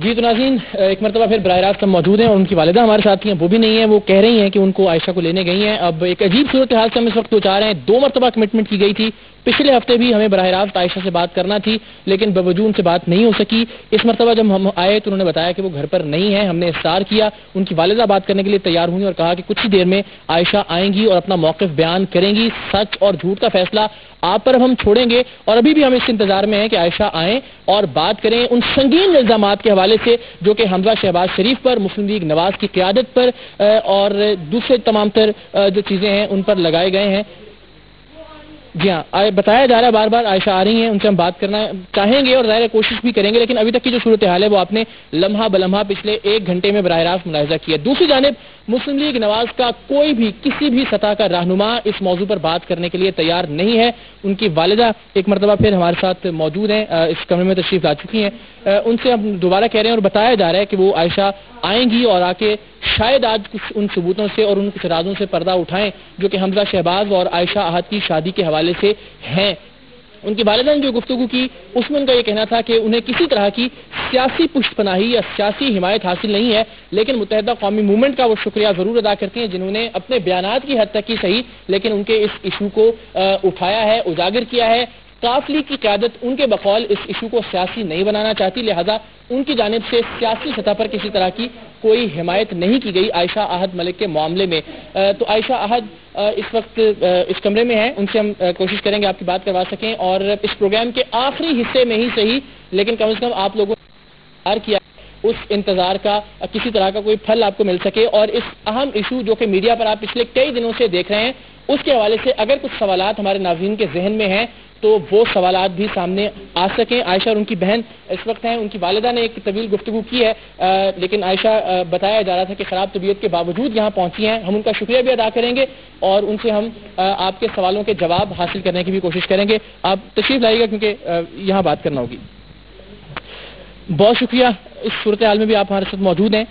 جی تو ناظرین، ایک مرتبہ پھر براہ راست ہم موجود ہیں اور ان کی والدہ ہمارے ساتھ ہیں، وہ بھی نہیں ہیں، وہ کہہ رہی ہیں کہ ان کو عائشہ کو لینے گئی ہیں۔ اب ایک عجیب صورتحال سے ہم اس وقت دو چار ہیں، 2 مرتبہ کمٹمنٹ کی گئی تھی، پچھلے ہفتے بھی ہمیں براہ راست عائشہ سے بات کرنا تھی لیکن باوجود ان سے بات نہیں ہو سکی۔ اس مرتبہ جب ہم آئے تو انہوں نے بتایا کہ وہ گھر پر نہیں ہیں، ہم نے اصرار کیا، ان کی والدہ بات کرنے کے لیے تیار ہوئی اور کہا کہ کچھ ہی دیر میں عائشہ آئیں گی اور اپنا موقف بیان کریں گی، سچ اور جھوٹ کا فیصلہ آپ پر ہم چھوڑیں گے، اور ابھی بھی ہم اس انتظار میں ہیں کہ عائشہ آئیں اور بات کریں ان سنگین الزامات کے حوالے سے جو کہ حمزہ شہباز شریف پر، مسلم لیگ نواز کی قیادت پر اور دوسرے تمام تر جو چیزیں ہیں ان پر لگائے گئے ہیں۔ جی ہاں، بتایا جا رہا ہے بار بار عائشہ آ رہی ہیں، ان سے ہم بات کرنا چاہیں گے اور ظاہر کوشش بھی کریں گے، لیکن ابھی تک کی جو صورتحال ہے وہ آپ نے لمحہ بلمحہ پچھلے 1 گھنٹے میں براہ راست ملاحظہ کیا۔ دوسری جانب مسلم لیگ نواز کا کوئی بھی کسی بھی سطح کا رہنما اس موضوع پر بات کرنے کے لیے تیار نہیں ہے۔ ان کی والدہ ایک مرتبہ پھر ہمارے ساتھ موجود ہیں، اس کمرے میں تشریف لا چکی ہیں، ان سے ہم دوبارہ کہہ رہے ہیں اور بتایا جا رہا ہے کہ وہ عائشہ آئیں گی اور آ کے شاید آج کچھ ان ثبوتوں سے اور ان کچھ رازوں سے پردہ اٹھائیں جو کہ حمزہ شہباز اور عائشہ احد کی شادی کے حوالے سے ہیں۔ ان کی والدہ نے جو گفتگو کی اس میں ان کا یہ کہنا تھا کہ انہیں کسی طرح کی سیاسی پشت پناہی یا سیاسی حمایت حاصل نہیں ہے، لیکن متحدہ قومی موومنٹ کا وہ شکریہ ضرور ادا کرتے ہیں جنہوں نے اپنے بیانات کی حد تک کی صحیح لیکن ان کے اس ایشو کو اٹھایا ہے، اجاگر کیا ہے۔ قاف لیگ کی قیادت ان کے بقول اس ایشو کو سیاسی نہیں بنانا چاہتی، لہذا ان کی جانب سے سیاسی سطح پر کسی طرح کی کوئی حمایت نہیں کی گئی عائشہ احد ملک کے معاملے میں۔ تو عائشہ احد اس وقت اس کمرے میں ہیں، ان سے ہم کوشش کریں گے آپ کی بات کروا سکیں اور اس پروگرام کے آخری حصے میں ہی صحیح لیکن کم از کم آپ لوگوں نے انتظار کیا اس انتظار کا کسی طرح کا کوئی پھل آپ کو مل سکے، اور اس اہم ایشو جو کہ میڈیا پر آپ پچھلے کئی دنوں سے دیکھ رہے ہیں اس کے حوالے سے اگر کچھ سوالات ہمارے ناظرین کے ذہن میں ہیں تو وہ سوالات بھی سامنے آ سکیں۔ عائشہ اور ان کی بہن اس وقت ہیں، ان کی والدہ نے ایک طویل گفتگو کی ہے لیکن عائشہ بتایا جا رہا تھا کہ خراب طبیعت کے باوجود یہاں پہنچی ہیں، ہم ان کا شکریہ بھی ادا کریں گے اور ان سے ہم آپ کے سوالوں کے جواب حاصل کرنے کی بھی کوشش کریں گے۔ آپ تشریف لائیے گا کیونکہ یہاں بات کرنا ہوگی۔ بہت شکریہ، اس صورتحال میں بھی آپ ہمارے ساتھ موجود ہیں۔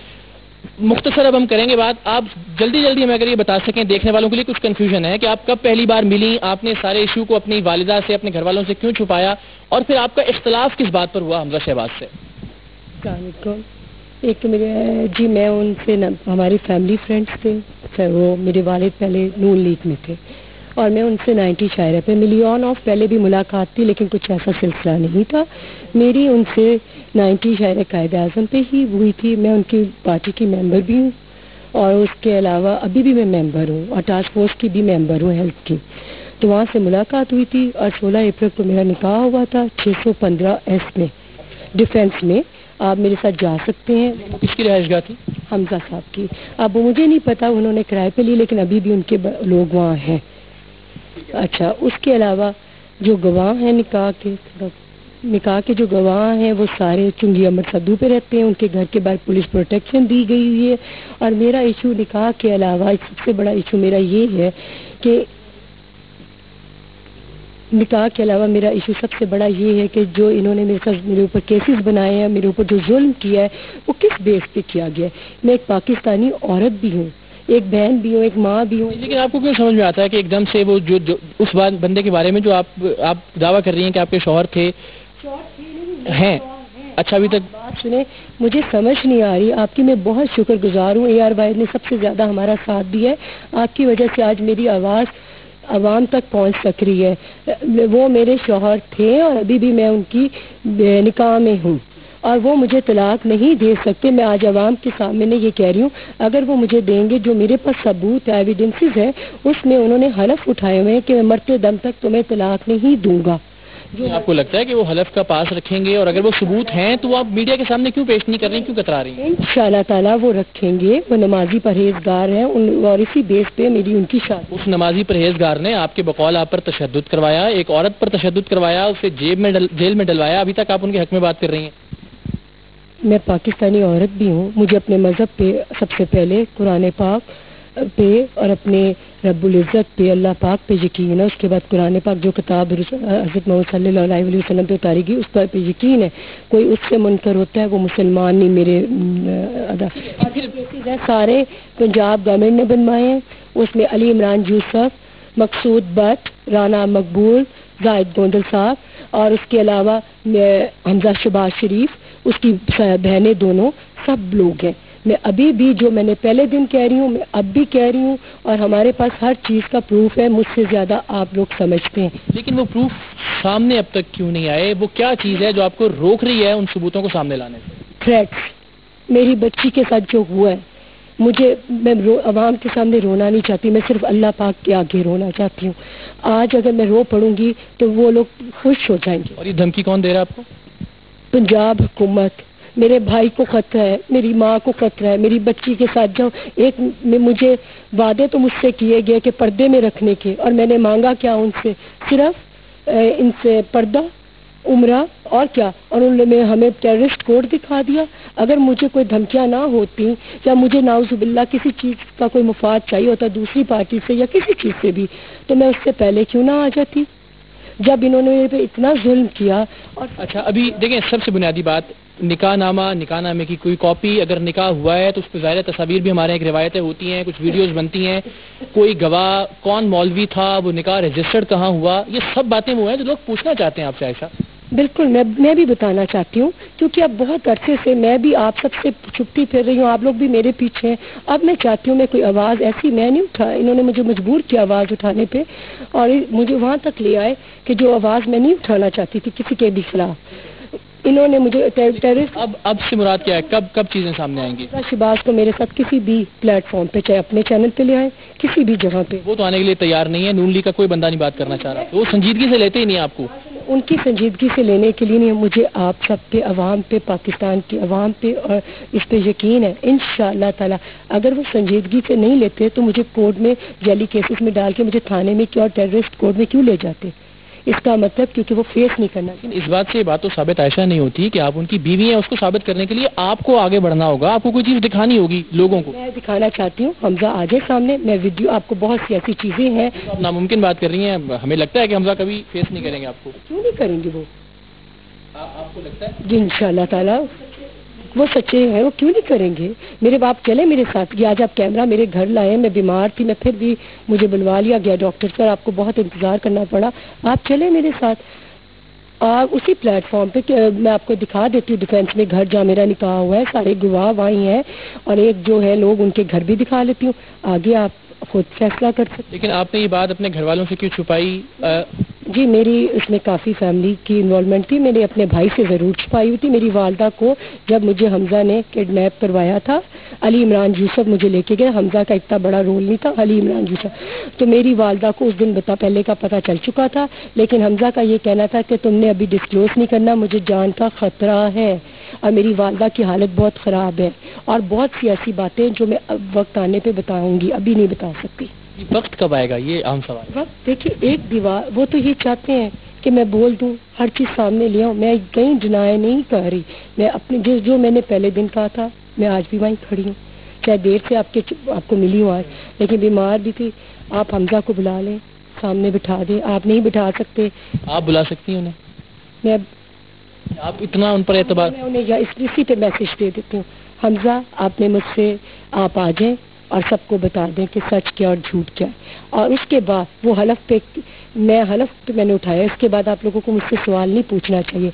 مختصر اب ہم کریں گے بات، آپ جلدی ہمیں اگر یہ بتا سکیں، دیکھنے والوں کے لیے کچھ کنفیوژن ہے کہ آپ کب پہلی بار ملی، آپ نے سارے ایشو کو اپنی والدہ سے اپنے گھر والوں سے کیوں چھپایا اور پھر آپ کا اختلاف کس بات پر ہوا حمزہ شہباز سے؟ السلام علیکم۔ ایک جی میں ان سے ہماری فیملی فرینڈس تھے، وہ میرے والد پہلے نون لیگ میں تھے اور میں ان سے 90 شاعرہ پہ ملی، آن آف پہلے بھی ملاقات تھی لیکن کچھ ایسا سلسلہ نہیں تھا۔ میری ان سے 90 شاعرہ قائد اعظم پہ ہی ہوئی تھی، میں ان کی پارٹی کی ممبر بھی ہوں اور اس کے علاوہ ابھی بھی میں ممبر ہوں اور ٹاسک فورس کی بھی ممبر ہوں ہیلتھ کی۔ تو وہاں سے ملاقات ہوئی تھی اور 16 اپریل کو میرا نکاح ہوا تھا 615S میں ڈیفینس میں، آپ میرے ساتھ جا سکتے ہیں۔ کس کی رہائش گاہ تھی؟ حمزہ صاحب کی۔ اب مجھے نہیں پتا انہوں نے کرائے پہ لی لیکن ابھی بھی ان کے لوگ وہاں ہیں۔ اچھا، اس کے علاوہ جو گواہ ہیں نکاح کے جو گواہ ہیں وہ سارے چنگی امر صدو پہ رہتے ہیں، ان کے گھر کے باہر پولیس پروٹیکشن دی گئی ہوئی ہے۔ اور میرا ایشو نکاح کے علاوہ سب سے بڑا ایشو میرا یہ ہے کہ نکاح کے علاوہ میرا ایشو سب سے بڑا یہ ہے کہ جو انہوں نے میرے اوپر کیسز بنائے ہیں، میرے اوپر جو ظلم کیا ہے وہ کس بیس پہ کیا گیا ہے۔ میں ایک پاکستانی عورت بھی ہوں، ایک بہن بھی ہوں، ایک ماں بھی ہوں۔ لیکن آپ کو کیوں سمجھ میں آتا ہے کہ ایک دم سے وہ جو اس بندے کے بارے میں جو آپ دعویٰ کر رہی ہیں کہ آپ کے شوہر تھے ہیں؟ اچھا، ابھی تک بات سنیں، مجھے سمجھ نہیں آ رہی آپ کی، میں بہت شکر گزار ہوں، AR واحد نے سب سے زیادہ ہمارا ساتھ دیا ہے، آپ کی وجہ سے آج میری آواز عوام تک پہنچ سک رہی ہے۔ وہ میرے شوہر تھے اور ابھی بھی میں ان کی نکاح میں ہوں اور وہ مجھے طلاق نہیں دے سکتے۔ میں آج عوام کے سامنے یہ کہہ رہی ہوں، اگر وہ مجھے دیں گے، جو میرے پاس ثبوت ہے، ایویڈنسز ہے، اس میں انہوں نے حلف اٹھائے ہوئے ہیں کہ میں مرتے دم تک تمہیں طلاق نہیں دوں گا۔ آپ کو لگتا ہے کہ وہ حلف کا پاس رکھیں گے؟ اور اگر وہ ثبوت ہیں تو آپ میڈیا کے سامنے کیوں پیش نہیں کر رہی ہیں، کیوں کترا رہی ہیں؟ انشاءاللہ تعالیٰ وہ رکھیں گے، وہ نمازی پرہیزگار ہیں اور اسی بیس پہ میری ان کی شادی۔ اس نمازی پرہیزگار نے آپ کے بقول آپ پر تشدد کروایا، ایک عورت پر تشدد کروایا، اسے جیل میں ڈلوایا، ابھی تک آپ ان کے حق میں بات کر رہی ہیں۔ میں پاکستانی عورت بھی ہوں، مجھے اپنے مذہب پہ سب سے پہلے قرآن پاک پہ اور اپنے رب العزت پہ، اللہ پاک پہ یقین ہے، اس کے بعد قرآن پاک جو کتاب حضرت محمد صلی اللہ علیہ وسلم پہ اتاری گئی اس پر پہ یقین ہے۔ کوئی اس سے منکر ہوتا ہے وہ مسلمان نہیں۔ میرے سارے پنجاب گورنمنٹ نے بنوائے ہیں، اس میں علی عمران یوسف، مقصود بٹ، رانا مقبول، زاہد گوندل صاحب اور اس کے علاوہ حمزہ شہباز شریف، اس کی بہنیں دونوں سب لوگ ہیں. میں ابھی بھی جو میں نے پہلے دن کہہ رہی ہوں میں اب بھی کہہ رہی ہوں, اور ہمارے پاس ہر چیز کا پروف ہے, مجھ سے زیادہ آپ لوگ سمجھتے ہیں. لیکن وہ پروف سامنے اب تک کیوں نہیں آئے؟ وہ کیا چیز ہے جو آپ کو روک رہی ہے ان ثبوتوں کو سامنے لانے سے؟ تھریٹس. میری بچی کے ساتھ جو ہوا ہے, میں عوام کے سامنے رونا نہیں چاہتی, میں صرف اللہ پاک کے آگے رونا چاہتی ہوں. آج اگر میں رو پڑوں گی تو وہ لوگ خوش ہو جائیں گے. اور یہ دھمکی کون دے رہا ہے آپ کو؟ پنجاب حکومت. میرے بھائی کو خطرہ ہے, میری ماں کو خطرہ ہے, میری بچی کے ساتھ جاؤں. ایک مجھے وعدے تو مجھ سے کیے گئے کہ پردے میں رکھنے کے, اور میں نے مانگا کیا ان سے؟ صرف ان سے پردہ, عمرہ, اور کیا. اور انہوں نے ہمیں ٹیررسٹ کوڈ دکھا دیا. اگر مجھے کوئی دھمکیاں نہ ہوتی یا مجھے نعوذ باللہ کسی چیز کا کوئی مفاد چاہیے ہوتا دوسری پارٹی سے یا کسی چیز سے بھی, تو میں اس سے پہلے کیوں نہ آ جاتی جب انہوں نے میرے پہ اتنا ظلم کیا. اور اچھا, ابھی دیکھیں سب سے بنیادی بات, نکاح نامے کی کوئی کاپی اگر نکاح ہوا ہے تو اس پہ ظاہر تصاویر بھی ہمارے ایک روایتیں ہوتی ہیں, کچھ ویڈیوز بنتی ہیں, کوئی گواہ, کون مولوی تھا, وہ نکاح رجسٹرڈ کہاں ہوا, یہ سب باتیں وہ ہیں جو لوگ پوچھنا چاہتے ہیں آپ سے. عائشہ بالکل میں بھی بتانا چاہتی ہوں, کیونکہ اب بہت عرصے سے میں بھی آپ سب سے چھپتی پھر رہی ہوں, آپ لوگ بھی میرے پیچھے ہیں. اب میں چاہتی ہوں میں کوئی آواز ایسی میں نہیں اٹھا, انہوں نے مجھے مجبور کیا آواز اٹھانے پہ, اور مجھے وہاں تک لے آئے کہ جو آواز میں نہیں اٹھانا چاہتی تھی کسی کے بھی خلاف. انہوں نے مجھے ٹیررسٹ. اب سے مراد کیا ہے؟ کب چیزیں سامنے آئیں گی؟ شہباز کو میرے ساتھ کسی بھی پلیٹ فارم پہ, چاہے اپنے چینل پہ لے آئے, کسی بھی جگہ پہ. وہ تو آنے کے لیے تیار نہیں ہے, نون لیگ کا کوئی بندہ نہیں بات کرنا چاہ رہا, وہ سنجیدگی سے لیتے ہی نہیں آپ کو. ان کی سنجیدگی سے لینے کے لیے نہیں, مجھے آپ سب پہ, عوام پہ, پاکستان کی عوام پہ اور اس پہ یقین ہے انشاءاللہ تعالی. اگر وہ سنجیدگی سے نہیں لیتے تو مجھے کورٹ میں جعلی کیسز میں ڈال کے مجھے تھانے میں کیوں اور ٹیررسٹ کورٹ میں کیوں لے جاتے؟ اس کا مطلب کیونکہ وہ فیس نہیں کرنا. اس بات سے یہ بات تو ثابت عائشہ نہیں ہوتی کہ آپ ان کی بیوی ہیں, اس کو ثابت کرنے کے لیے آپ کو آگے بڑھنا ہوگا, آپ کو کوئی چیز دکھانی ہوگی لوگوں کو. میں دکھانا چاہتی ہوں, حمزہ آ جائے سامنے, میں ویڈیو, آپ کو بہت سی ایسی چیزیں ہیں. آپ ناممکن بات کر رہی ہیں, ہمیں لگتا ہے کہ حمزہ کبھی فیس نہیں کریں گے آپ کو. کیوں نہیں کریں گے وہ؟ آپ کو لگتا ہے؟ جی انشاءاللہ تعالیٰ وہ سچے ہیں, وہ کیوں نہیں کریں گے. میرے باپ چلے میرے ساتھ, یہ آج آپ کیمرہ میرے گھر لائے, میں بیمار تھی, میں پھر بھی مجھے بلوا لیا گیا ڈاکٹر پر, آپ کو بہت انتظار کرنا پڑا, آپ چلے میرے ساتھ. اسی پلیٹ فارم پہ میں آپ کو دکھا دیتی ہوں ڈیفینس میں گھر جہاں میرا نکاح ہوا ہے, سارے گواہ وہیں ہیں, اور ایک جو ہے لوگ ان کے گھر بھی دکھا لیتی ہوں, آگے آپ خود فیصلہ کر سکتے. لیکن آپ نے یہ بات اپنے گھر والوں سے کیوں چھپائی؟ جی میری اس میں کافی فیملی کی انوالومنٹ تھی, میں نے اپنے بھائی سے ضرور چھپائی ہوئی تھی. میری والدہ کو جب مجھے حمزہ نے کڈنیپ کروایا تھا, علی عمران یوسف مجھے لے کے گئے, حمزہ کا اتنا بڑا رول نہیں تھا, علی عمران یوسف, تو میری والدہ کو اس دن پہلے کا پتہ چل چکا تھا, لیکن حمزہ کا یہ کہنا تھا کہ تم نے ابھی ڈسکلوز نہیں کرنا, مجھے جان کا خطرہ ہے, اور میری والدہ کی حالت بہت خراب ہے, اور بہت سی ایسی باتیں جو میں وقت آنے پہ بتاؤں گی, ابھی نہیں بتا سکتی. وقت کب آئے گا یہ عام سوال. وقت دیکھیے, ایک دیوار, وہ تو یہ چاہتے ہیں کہ میں بول دوں, ہر چیز سامنے لے آؤں, میں کہیں ڈینائی نہیں کر رہی, میں اپنے جو میں نے پہلے دن کہا تھا میں آج بھی وہیں کھڑی ہوں, چاہے دیر سے آپ کو ملی ہوں آج, لیکن بیمار بھی تھی. آپ حمزہ کو بلا لیں, سامنے بٹھا دیں, آپ نہیں بٹھا سکتے, آپ بلا سکتی ہیں انہیں. میں آپ اتنا ان پر اعتبار, میں انہیں اسی پہ میسج دے دیتی ہوں, حمزہ آپ نے مجھ سے, آپ آ جائیں اور سب کو بتا دیں کہ سچ کیا اور جھوٹ کیا. اور اس کے بعد وہ حلف پہ, حلف میں نے اٹھایا, اس کے بعد آپ لوگوں کو مجھ سے سوال نہیں پوچھنا چاہیے,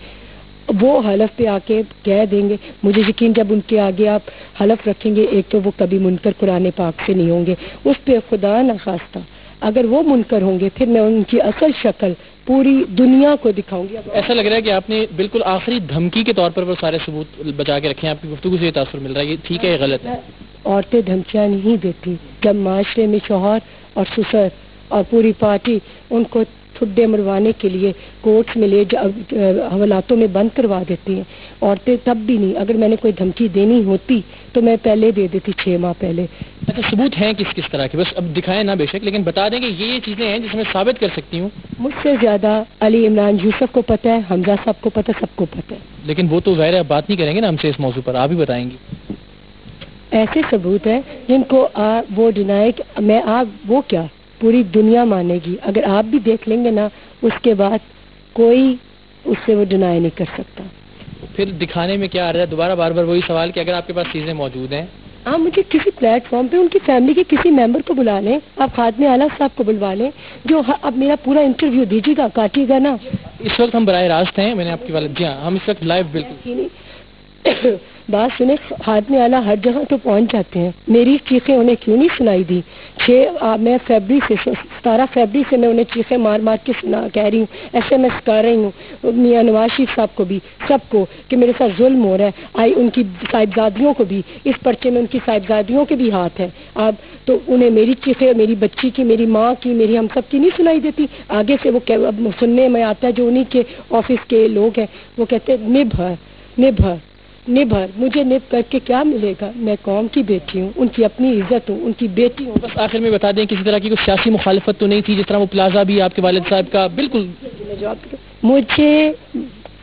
وہ حلف پہ آ کے کہہ دیں گے. مجھے یقین جب ان کے آگے آپ حلف رکھیں گے, ایک تو وہ کبھی منکر قرآن پاک سے نہیں ہوں گے, اس پہ خدا نخواستہ اگر وہ منکر ہوں گے پھر میں ان کی اصل شکل پوری دنیا کو دکھاؤں گی. ایسا لگ رہا ہے کہ آپ نے بالکل آخری دھمکی کے طور پر وہ سارے ثبوت بچا کے رکھے ہیں, آپ کی گفتگو سے یہ تاثر مل رہا ہے, یہ ٹھیک ہے یا غلط ہے؟ عورتیں دھمکیاں نہیں دیتی. جب معاشرے میں شوہر اور سسر اور پوری پارٹی ان کو ٹھڈے مروانے کے لیے کورٹس میں لے حوالاتوں میں بند کروا دیتی ہیں, عورتیں تب بھی نہیں. اگر میں نے کوئی دھمکی دینی ہوتی تو میں پہلے دے دیتی, 6 ماہ پہلے. اچھا, ثبوت ہیں کس طرح کے؟ بس اب دکھائیں نا بے شک, لیکن بتا دیں کہ یہ چیزیں ہیں جس میں ثابت کر سکتی ہوں. مجھ سے زیادہ علی عمران یوسف کو پتہ ہے, حمزہ صاحب کو پتہ ہے, سب کو پتہ ہے. لیکن وہ تو ظاہر ہے بات نہیں کریں گے نا ہم سے اس موضوع پر, آپ ہی بتائیں گی. ایسے ثبوت ہیں جن کو وہ ڈینائی, وہ کیا پوری دنیا مانے گی. اگر آپ بھی دیکھ لیں گے نا, اس کے بعد کوئی اس سے وہ ڈینائی نہیں کر سکتا. پھر دکھانے میں کیا آ رہا ہے؟ دوبارہ بار بار وہی سوال کہ اگر آپ کے پاس چیزیں موجود ہیں, آپ مجھے کسی پلیٹ فارم پہ ان کی فیملی کے کسی ممبر کو بلا لیں, آپ خادم اعلیٰ صاحب کو بلوا لیں, جو اب میرا پورا انٹرویو دیجیے گا, کاٹیے گا نا. اس وقت ہم براہ راست ہیں, میں نے آپ کی والد, جی ہاں ہم اس وقت لائیو بالکل. بات سنیں، ہاتھ میں آلہ ہر جگہ تو پہنچ جاتے ہیں، میری چیخیں انہیں کیوں نہیں سنائی دی؟ میں 17 فیبری سے میں انہیں چیخیں مار مار کے کہہ رہی ہوں، SMS کر رہی ہوں میاں نواز شریف صاحب کو بھی، سب کو، کہ میرے ساتھ ظلم ہو رہا ہے، ان کی صاحبزادیوں کو بھی، اس پرچے میں ان کی صاحبزادیوں کے بھی ہاتھ ہے۔ اب تو انہیں میری چیخیں، میری بچی کی، میری ماں کی، میری ہم سب کی نہیں سنائی دیتی؟ آگے سے وہ سننے میں آتا ہے جو انہی کے آفس کے لوگ ہیں، وہ کہتے ہیں نبھر مجھے نب کر کے کیا ملے گا؟ میں قوم کی بیٹی ہوں، ان کی اپنی عزت ہوں، ان کی بیٹی ہوں۔ بس آخر میں بتا دیں کسی طرح کی کوئی سیاسی مخالفت تو نہیں تھی، جس طرح وہ پلازا بھی آپ کے والد صاحب کا بالکل؟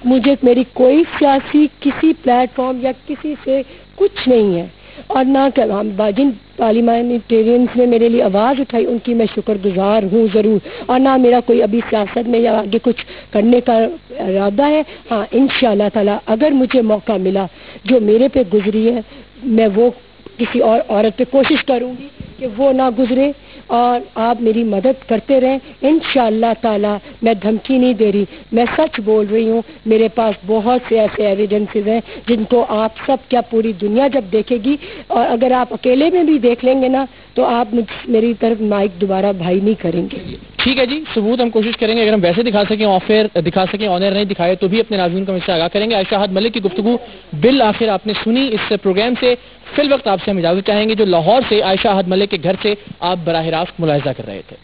مجھے میری کوئی سیاسی کسی پلیٹ فارم یا کسی سے کچھ نہیں ہے، اور نہ جن پارلیمنٹیرینز نے میرے لیے آواز اٹھائی ان کی میں شکر گزار ہوں ضرور، اور نہ میرا کوئی ابھی سیاست میں یا آگے کچھ کرنے کا ارادہ ہے۔ ہاں انشاءاللہ تعالی اگر مجھے موقع ملا جو میرے پہ گزری ہے، میں وہ کسی اور عورت پہ کوشش کروں گی کہ وہ نہ گزرے، اور آپ میری مدد کرتے رہیں انشاءاللہ تعالی۔ میں دھمکی نہیں دے رہی، میں سچ بول رہی ہوں۔ میرے پاس بہت سے ایسے ایویڈنسز ہیں جن کو آپ سب، کیا پوری دنیا جب دیکھے گی، اور اگر آپ اکیلے میں بھی دیکھ لیں گے نا تو آپ میری طرف مائک دوبارہ بھائی نہیں کریں گے۔ ٹھیک ہے جی، ثبوت ہم کوشش کریں گے، اگر ہم ویسے دکھا سکیں آف ایئر دکھا سکیں، آن ایئر نہیں دکھائے تو بھی اپنے ناظرین کو ہم اس سے آگاہ کریں گے۔ عائشہ احد ملک کی گفتگو بالآخر آپ نے سنی اس پروگرام سے۔ فی الوقت آپ سے ہم اجازت چاہیں گے، جو لاہور سے عائشہ احد ملک کے گھر سے آپ براہ راست ملاحظہ کر رہے تھے۔